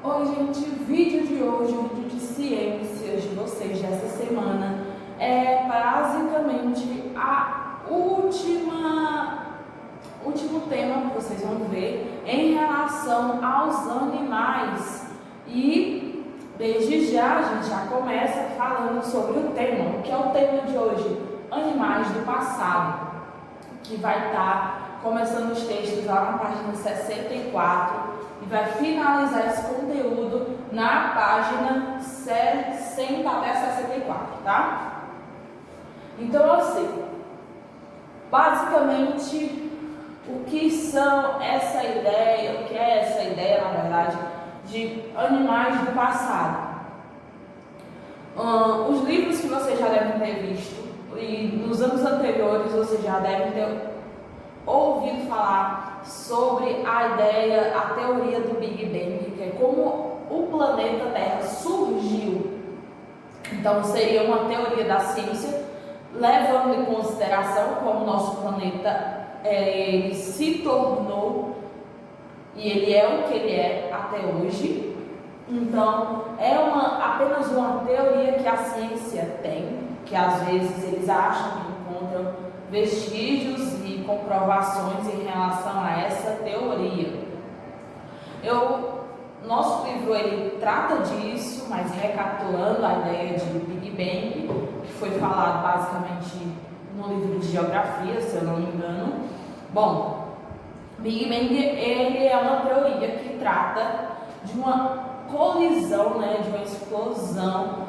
Oi, gente, o vídeo de hoje, o vídeo de ciências de vocês dessa semana é basicamente último tema que vocês vão ver em relação aos animais. E desde já a gente já começa falando sobre o tema, que é o tema de hoje, animais do passado, que vai estar começando os textos lá na página 64 e vai finalizar esse conteúdo na página 60 até 64, tá? Então, assim, basicamente, o que são essa ideia, o que é essa ideia, na verdade, de animais do passado? Os livros que vocês já devem ter visto, e nos anos anteriores vocês já devem ter ouvido falar sobre a ideia, a teoria do Big Bang, que é como o planeta Terra surgiu. Então seria uma teoria da ciência, levando em consideração como o nosso planeta ele se tornou e ele é o que ele é até hoje. Então é apenas uma teoria que a ciência tem, que às vezes eles acham que encontram vestígios e comprovações em relação a essa teoria. Nosso livro ele trata disso, mas recapitulando a ideia de Big Bang, que foi falado basicamente no livro de geografia, se eu não me engano. Bom, Big Bang ele é uma teoria que trata de uma colisão, de uma explosão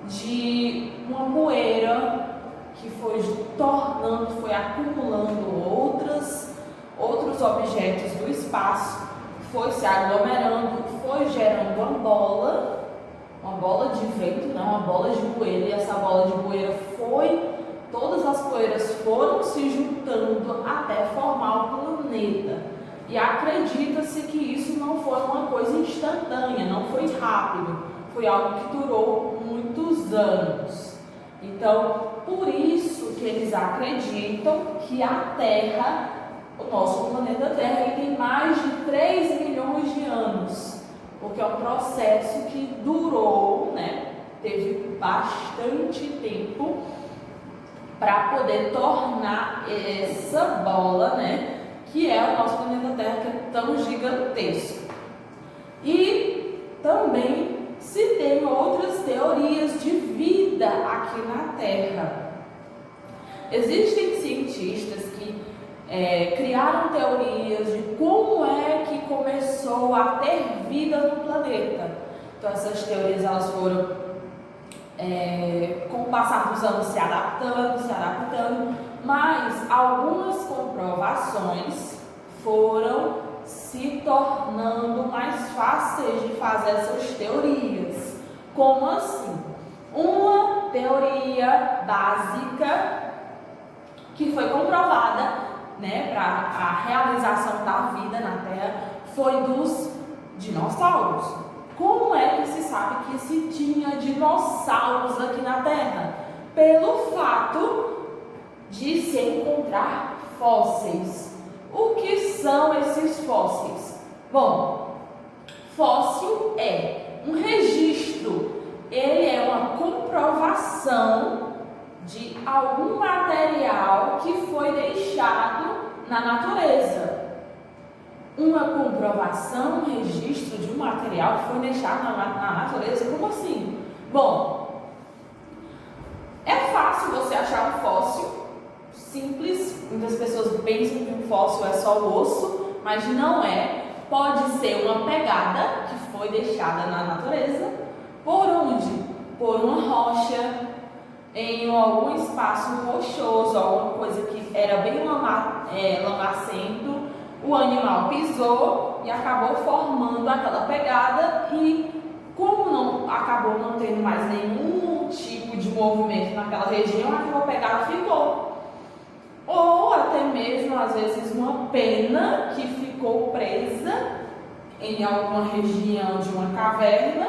de uma poeira que foi foi acumulando outros objetos do espaço, foi se aglomerando, foi gerando uma bola de vento, uma bola de poeira, e essa bola de poeira todas as poeiras foram se juntando até formar o planeta. E acredita-se que isso não foi uma coisa instantânea, não foi rápido, foi algo que durou muitos anos. Então, por isso que eles acreditam que a Terra, o nosso planeta Terra, ele tem mais de 3 milhões de anos, porque é um processo que durou, teve bastante tempo para poder tornar essa bola, que é o nosso planeta Terra, que é tão gigantesco. E também se tem outras teorias de vida aqui na Terra. Existem cientistas que criaram teorias de como é que começou a ter vida no planeta. Então essas teorias elas foram com o passar dos anos se adaptando, mas algumas comprovações foram se tornando mais fáceis de fazer essas teorias. Como assim? Uma teoria básica que foi comprovada, para a realização da vida na Terra, foi dos dinossauros. Como é que se sabe que se tinha dinossauros aqui na Terra? Pelo fato de se encontrar fósseis. O que são esses fósseis? Bom, fóssil é um registro, ele é uma comprovação de algum material que foi deixado na natureza. Uma comprovação, um registro de um material que foi deixado na natureza? Como assim? Bom, é fácil você achar um fóssil, simples. Muitas pessoas pensam que um fóssil é só o osso, mas não é. Pode ser uma pegada que foi deixada na natureza. Por onde? Por uma rocha, em algum espaço rochoso, alguma coisa que era bem lamacento. O animal pisou e acabou formando aquela pegada, e como acabou não tendo mais nenhum tipo de movimento naquela região, aquela pegada ficou. Ou até mesmo, às vezes, uma pena que ficou presa em alguma região de uma caverna,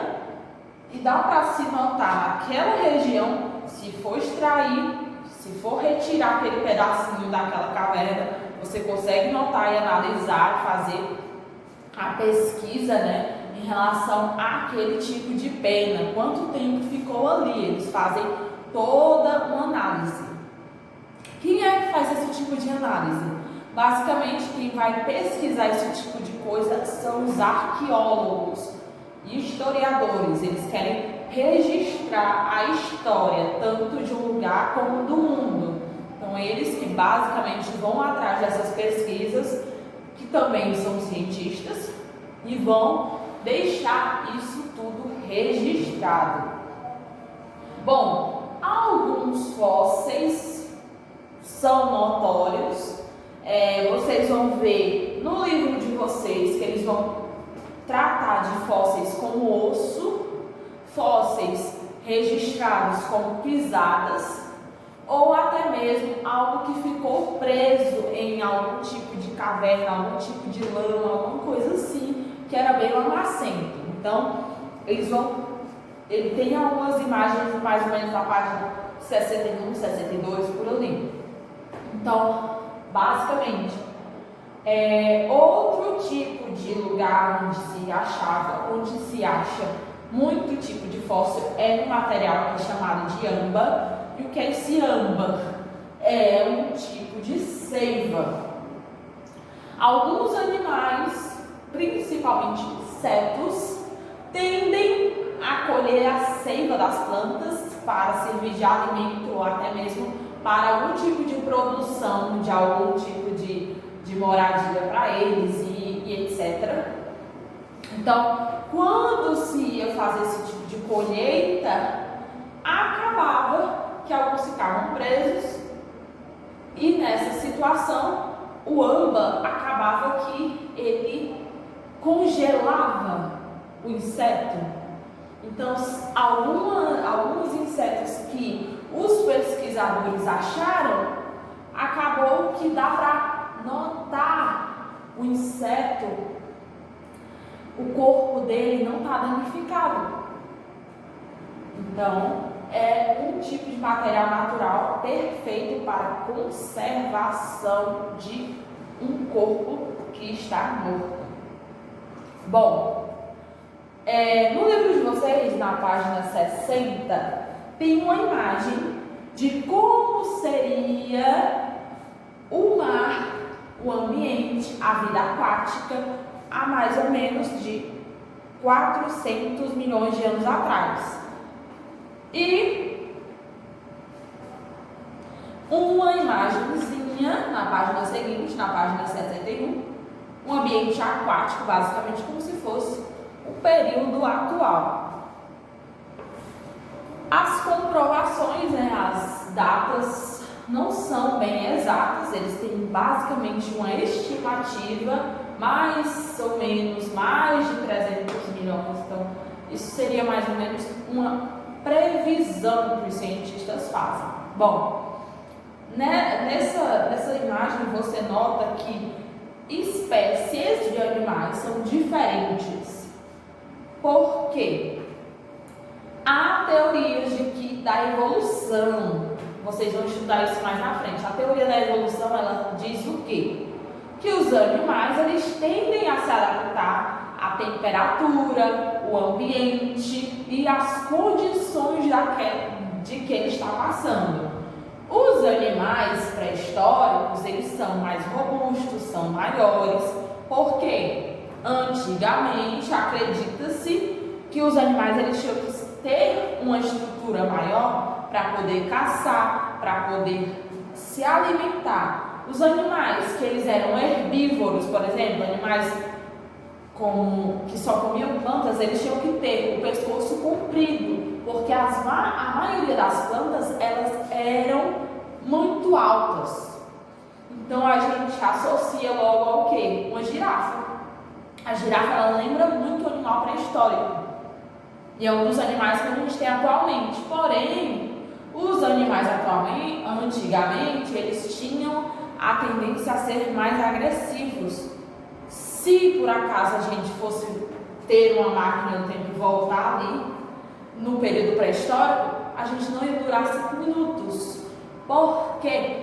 e dá para se notar naquela região, se for extrair, se for retirar aquele pedacinho daquela caverna, você consegue notar e analisar, fazer a pesquisa, em em relação àquele tipo de pena, quanto tempo ficou ali. Eles fazem toda uma análise. Quem é que faz esse tipo de análise? Basicamente, quem vai pesquisar esse tipo de coisa são os arqueólogos e historiadores. Eles querem registrar a história, tanto de um lugar como do mundo. Então, eles que basicamente vão atrás dessas pesquisas, que também são cientistas, e vão deixar isso tudo registrado. Bom, alguns fósseis são notórios. Vocês vão ver no livro de vocês que eles vão tratar de fósseis como osso, fósseis registrados como pisadas, ou até mesmo algo que ficou preso em algum tipo de caverna, algum tipo de lama, alguma coisa assim, que era bem lamacento. Então, ele tem algumas imagens mais ou menos na página 61, 62, por ali. Então, basicamente, outro tipo de lugar onde se acha muito tipo de fóssil é um material que é chamado de âmbar. E o que é esse âmbar? É um tipo de seiva. Alguns animais, principalmente insetos, tendem a colher a seiva das plantas para servir de alimento ou até mesmo para algum tipo de produção de algum tipo de moradia para eles e etc. Então, quando se ia fazer esse tipo de colheita, acabava que alguns ficavam presos e nessa situação o âmbar acabava que ele congelava o inseto. Então, alguns insetos que os pesquisadores acharam, acabou que dá para notar o inseto, o corpo dele não está danificado. Então, é um tipo de material natural perfeito para conservação de um corpo que está morto. Bom, no livro de vocês, na página 60, tem uma imagem de como seria o mar, o ambiente, a vida aquática, há mais ou menos de 400 milhões de anos atrás. E uma imagenzinha na página seguinte, na página 61, um ambiente aquático, basicamente como se fosse o período atual. As comprovações, as datas não são bem exatas, eles têm basicamente uma estimativa, mais ou menos mais de 300 milhões, então isso seria mais ou menos uma previsão que os cientistas fazem. Bom, nessa imagem você nota que espécies de animais são diferentes. Por quê? Há teorias de que da evolução, vocês vão estudar isso mais na frente. A teoria da evolução, ela diz o quê? Que os animais, eles tendem a se adaptar à temperatura, o ambiente e as condições de que ele está passando. Os animais pré-históricos, eles são mais robustos, são maiores, porque antigamente acredita-se que os animais eles tinham que ter uma estrutura maior para poder caçar, para poder se alimentar. Os animais que eles eram herbívoros, por exemplo, animais que só comiam plantas, eles tinham que ter o pescoço comprido, porque a maioria das plantas elas eram muito altas. Então a gente associa logo ao quê? Uma girafa. A girafa ela lembra muito o animal pré-histórico e é um dos animais que a gente tem atualmente. Porém, os animais antigamente, eles tinham a tendência a ser mais agressivos. Se por acaso a gente fosse ter uma máquina do tempo e voltar ali no período pré-histórico, a gente não ia durar 5 minutos. Por quê?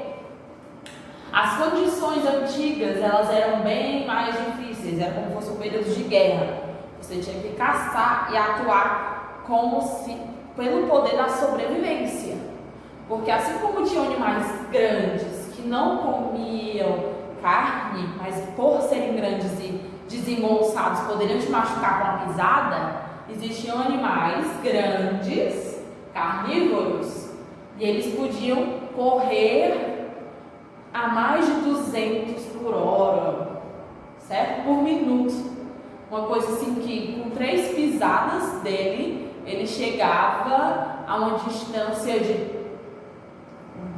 As condições antigas, elas eram bem mais difíceis, era como se fosse um período de guerra. Você tinha que caçar e atuar como se pelo poder da sobrevivência. Porque assim como tinham animais grandes que não comiam carne, mas por serem grandes e desengonçados poderiam te machucar com a pisada, existiam animais grandes, carnívoros, e eles podiam correr a mais de 200 por hora, certo? Por minuto. Uma coisa assim que com 3 pisadas dele, ele chegava a uma distância de,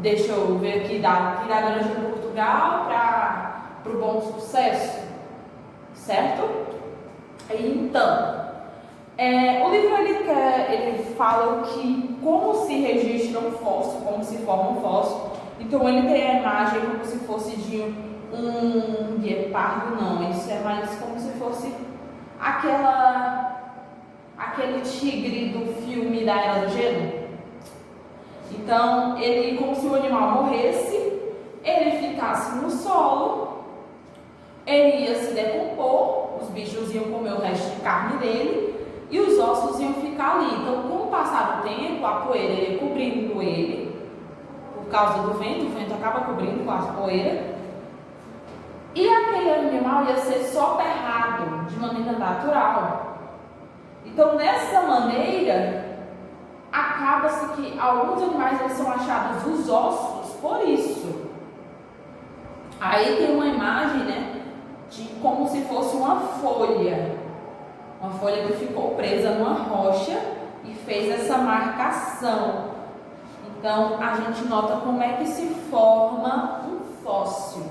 deixa eu ver aqui, da Grande Portugal para o Bom Sucesso, certo? Então, o livro ele fala que como se registra um fóssil, como se forma um fóssil. Então ele tem a imagem como se fosse de um guepardo, não, isso é mais como se fosse aquele tigre do filme da Era do Gelo. Então, ele, como se o animal morresse, ele ficasse no solo, ele ia se decompor, os bichos iam comer o resto de carne dele e os ossos iam ficar ali. Então, com o passar do tempo, a poeira ia cobrindo ele, por causa do vento, o vento acaba cobrindo com a poeira, e aquele animal ia ser soterrado de maneira natural. Então, dessa maneira, acaba-se que alguns animais eles são achados os ossos por isso. Aí tem uma imagem, né, de como se fosse uma folha que ficou presa numa rocha e fez essa marcação. Então a gente nota como é que se forma um fóssil.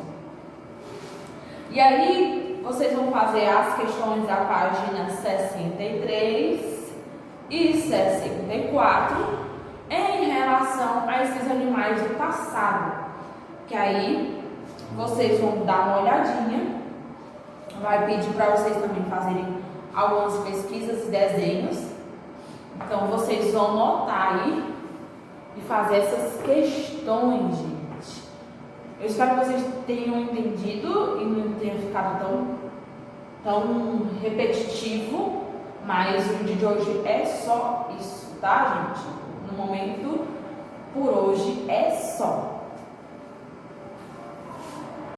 E aí vocês vão fazer as questões da página 63 e 64 em relação a esses animais do passado, que aí vocês vão dar uma olhadinha, vai pedir para vocês também fazerem algumas pesquisas e desenhos, então vocês vão notar aí e fazer essas questões, gente. Eu espero que vocês tenham entendido e não tenha ficado tão repetitivo. Mas o vídeo de hoje é só isso, tá, gente? No momento, por hoje, é só.